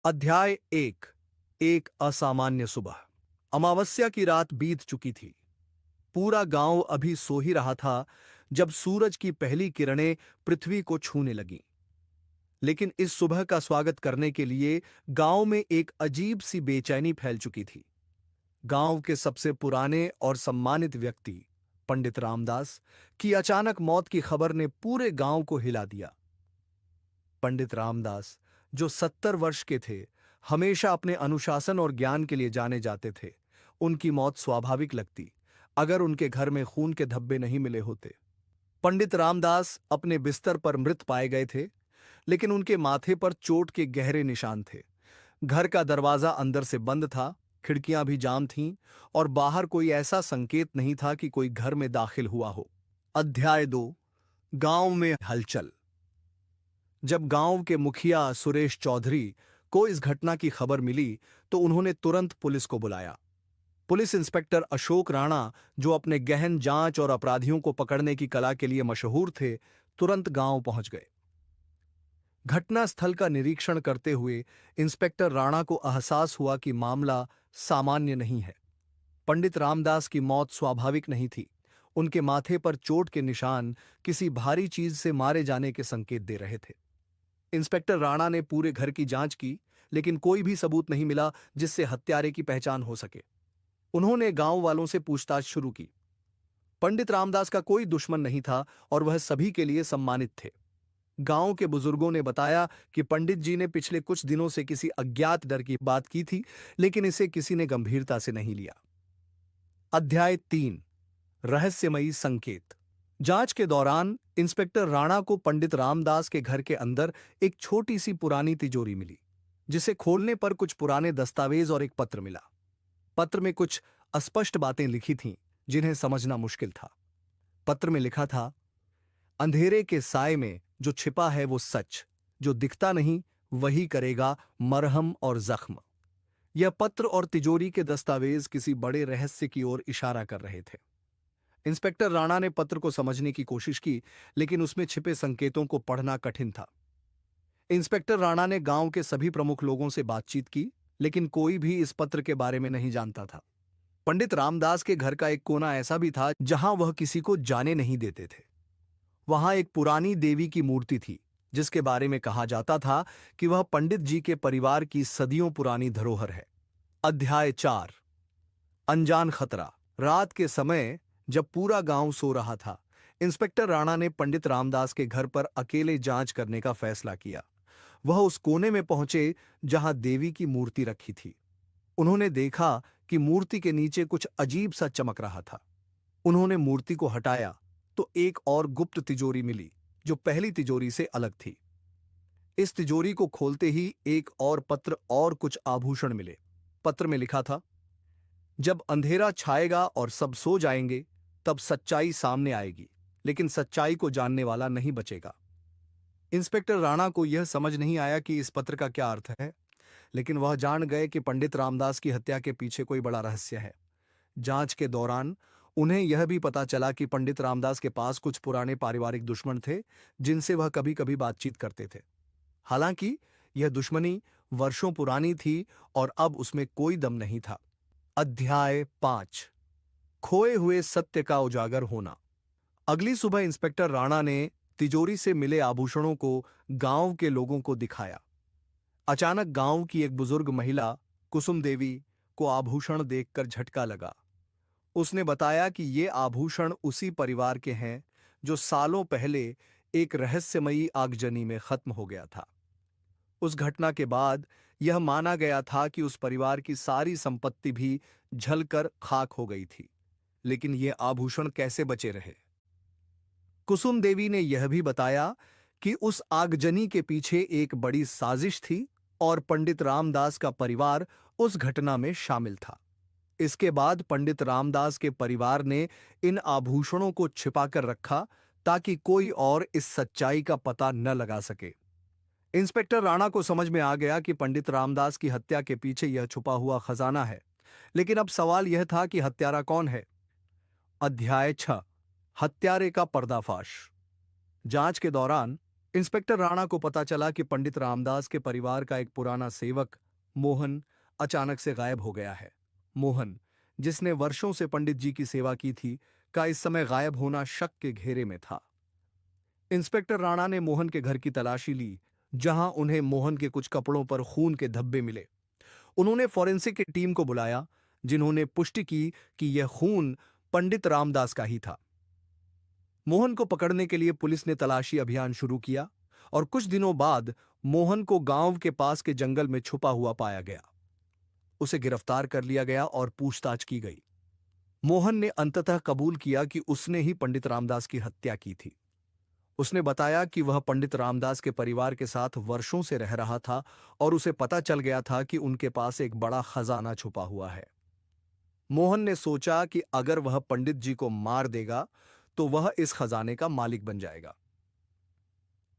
अध्याय एक। एक असामान्य सुबह। अमावस्या की रात बीत चुकी थी। पूरा गांव अभी सो ही रहा था जब सूरज की पहली किरणें पृथ्वी को छूने लगीं। लेकिन इस सुबह का स्वागत करने के लिए गांव में एक अजीब सी बेचैनी फैल चुकी थी। गांव के सबसे पुराने और सम्मानित व्यक्ति पंडित रामदास की अचानक मौत की खबर ने पूरे गांव को हिला दिया। पंडित रामदास, जो 70 वर्ष के थे, हमेशा अपने अनुशासन और ज्ञान के लिए जाने जाते थे। उनकी मौत स्वाभाविक लगती अगर उनके घर में खून के धब्बे नहीं मिले होते। पंडित रामदास अपने बिस्तर पर मृत पाए गए थे, लेकिन उनके माथे पर चोट के गहरे निशान थे। घर का दरवाजा अंदर से बंद था, खिड़कियां भी जाम थीं और बाहर कोई ऐसा संकेत नहीं था कि कोई घर में दाखिल हुआ हो। अध्याय 2। गांव में हलचल। जब गांव के मुखिया सुरेश चौधरी को इस घटना की खबर मिली तो उन्होंने तुरंत पुलिस को बुलाया। पुलिस इंस्पेक्टर अशोक राणा, जो अपने गहन जांच और अपराधियों को पकड़ने की कला के लिए मशहूर थे, तुरंत गांव पहुंच गए। घटनास्थल का निरीक्षण करते हुए इंस्पेक्टर राणा को एहसास हुआ कि मामला सामान्य नहीं है। पंडित रामदास की मौत स्वाभाविक नहीं थी। उनके माथे पर चोट के निशान किसी भारी चीज से मारे जाने के संकेत दे रहे थे। इंस्पेक्टर राणा ने पूरे घर की जांच की, लेकिन कोई भी सबूत नहीं मिला जिससे हत्यारे की पहचान हो सके। उन्होंने गांव वालों से पूछताछ शुरू की। पंडित रामदास का कोई दुश्मन नहीं था और वह सभी के लिए सम्मानित थे। गांव के बुजुर्गों ने बताया कि पंडित जी ने पिछले कुछ दिनों से किसी अज्ञात डर की बात की थी, लेकिन इसे किसी ने गंभीरता से नहीं लिया। अध्याय 3। रहस्यमयी संकेत। जांच के दौरान इंस्पेक्टर राणा को पंडित रामदास के घर के अंदर एक छोटी सी पुरानी तिजोरी मिली, जिसे खोलने पर कुछ पुराने दस्तावेज और एक पत्र मिला। पत्र में कुछ अस्पष्ट बातें लिखी थीं, जिन्हें समझना मुश्किल था। पत्र में लिखा था, अंधेरे के साए में जो छिपा है वो सच, जो दिखता नहीं वही करेगा मरहम और जख्म। यह पत्र और तिजोरी के दस्तावेज किसी बड़े रहस्य की ओर इशारा कर रहे थे। इंस्पेक्टर राणा ने पत्र को समझने की कोशिश की, लेकिन उसमें छिपे संकेतों को पढ़ना कठिन था। इंस्पेक्टर राणा ने गांव के सभी प्रमुख लोगों से बातचीत की, लेकिन कोई भी इस पत्र के बारे में नहीं जानता था। पंडित रामदास के घर का एक कोना ऐसा भी था जहां वह किसी को जाने नहीं देते थे। वहां एक पुरानी देवी की मूर्ति थी, जिसके बारे में कहा जाता था कि वह पंडित जी के परिवार की सदियों पुरानी धरोहर है। अध्याय 4। अनजान खतरा। रात के समय जब पूरा गांव सो रहा था, इंस्पेक्टर राणा ने पंडित रामदास के घर पर अकेले जांच करने का फैसला किया। वह उस कोने में पहुंचे जहां देवी की मूर्ति रखी थी। उन्होंने देखा कि मूर्ति के नीचे कुछ अजीब सा चमक रहा था। उन्होंने मूर्ति को हटाया तो एक और गुप्त तिजोरी मिली, जो पहली तिजोरी से अलग थी। इस तिजोरी को खोलते ही एक और पत्र और कुछ आभूषण मिले। पत्र में लिखा था, जब अंधेरा छाएगा और सब सो जाएंगे, तब सच्चाई सामने आएगी, लेकिन सच्चाई को जानने वाला नहीं बचेगा। इंस्पेक्टर राणा को यह समझ नहीं आया कि इस पत्र का क्या अर्थ है, लेकिन वह जान गए कि पंडित रामदास की हत्या के पीछे कोई बड़ा रहस्य है। जांच के दौरान उन्हें यह भी पता चला कि पंडित रामदास के पास कुछ पुराने पारिवारिक दुश्मन थे, जिनसे वह कभी कभी बातचीत करते थे। हालांकि यह दुश्मनी वर्षों पुरानी थी और अब उसमें कोई दम नहीं था। अध्याय 5। खोए हुए सत्य का उजागर होना। अगली सुबह इंस्पेक्टर राणा ने तिजोरी से मिले आभूषणों को गांव के लोगों को दिखाया। अचानक गांव की एक बुजुर्ग महिला कुसुम देवी को आभूषण देखकर झटका लगा। उसने बताया कि ये आभूषण उसी परिवार के हैं जो सालों पहले एक रहस्यमयी आगजनी में खत्म हो गया था। उस घटना के बाद यह माना गया था कि उस परिवार की सारी संपत्ति भी जलकर खाक हो गई थी, लेकिन ये आभूषण कैसे बचे रहे? कुसुम देवी ने यह भी बताया कि उस आगजनी के पीछे एक बड़ी साजिश थी और पंडित रामदास का परिवार उस घटना में शामिल था। इसके बाद पंडित रामदास के परिवार ने इन आभूषणों को छिपाकर रखा ताकि कोई और इस सच्चाई का पता न लगा सके। इंस्पेक्टर राणा को समझ में आ गया कि पंडित रामदास की हत्या के पीछे यह छुपा हुआ खजाना है, लेकिन अब सवाल यह था कि हत्यारा कौन है? अध्याय 6। हत्यारे का पर्दाफाश। जांच के दौरान इंस्पेक्टर राणा को पता चला कि पंडित रामदास के परिवार का एक पुराना सेवक मोहन अचानक से गायब हो गया है। मोहन, जिसने वर्षों से पंडित जी की सेवा की थी, का इस समय गायब होना शक के घेरे में था। इंस्पेक्टर राणा ने मोहन के घर की तलाशी ली, जहां उन्हें मोहन के कुछ कपड़ों पर खून के धब्बे मिले। उन्होंने फॉरेंसिक की टीम को बुलाया, जिन्होंने पुष्टि की कि यह खून पंडित रामदास का ही था। मोहन को पकड़ने के लिए पुलिस ने तलाशी अभियान शुरू किया और कुछ दिनों बाद मोहन को गांव के पास के जंगल में छुपा हुआ पाया गया। उसे गिरफ्तार कर लिया गया और पूछताछ की गई। मोहन ने अंततः कबूल किया कि उसने ही पंडित रामदास की हत्या की थी। उसने बताया कि वह पंडित रामदास के परिवार के साथ वर्षों से रह रहा था और उसे पता चल गया था कि उनके पास एक बड़ा खजाना छुपा हुआ है। मोहन ने सोचा कि अगर वह पंडित जी को मार देगा तो वह इस खजाने का मालिक बन जाएगा।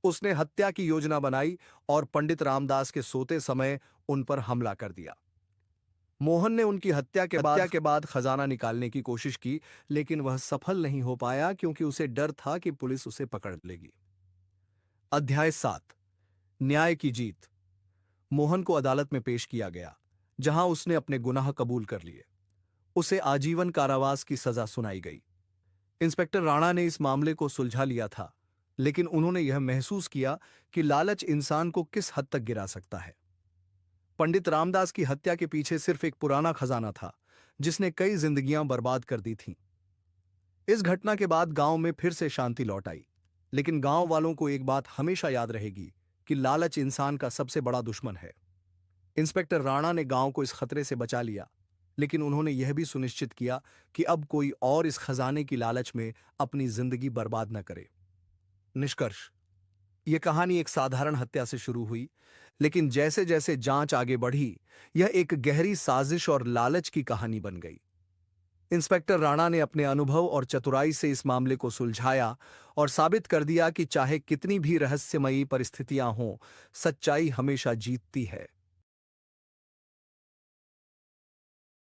उसने हत्या की योजना बनाई और पंडित रामदास के सोते समय उन पर हमला कर दिया। मोहन ने उनकी हत्या के बाद खजाना निकालने की कोशिश की, लेकिन वह सफल नहीं हो पाया क्योंकि उसे डर था कि पुलिस उसे पकड़ लेगी। अध्याय 7, न्याय की जीत। मोहन को अदालत में पेश किया गया, जहां उसने अपने गुनाह कबूल कर लिए। उसे आजीवन कारावास की सजा सुनाई गई। इंस्पेक्टर राणा ने इस मामले को सुलझा लिया था, लेकिन उन्होंने यह महसूस किया कि लालच इंसान को किस हद तक गिरा सकता है। पंडित रामदास की हत्या के पीछे सिर्फ एक पुराना खजाना था, जिसने कई जिंदगियां बर्बाद कर दी थीं। इस घटना के बाद गांव में फिर से शांति लौट आई, लेकिन गांव वालों को एक बात हमेशा याद रहेगी कि लालच इंसान का सबसे बड़ा दुश्मन है। इंस्पेक्टर राणा ने गांव को इस खतरे से बचा लिया, लेकिन उन्होंने यह भी सुनिश्चित किया कि अब कोई और इस खजाने की लालच में अपनी जिंदगी बर्बाद न करे। निष्कर्ष: यह कहानी एक साधारण हत्या से शुरू हुई, लेकिन जैसे जैसे जांच आगे बढ़ी, यह एक गहरी साजिश और लालच की कहानी बन गई। इंस्पेक्टर राणा ने अपने अनुभव और चतुराई से इस मामले को सुलझाया और साबित कर दिया कि चाहे कितनी भी रहस्यमयी परिस्थितियां हों, सच्चाई हमेशा जीतती है।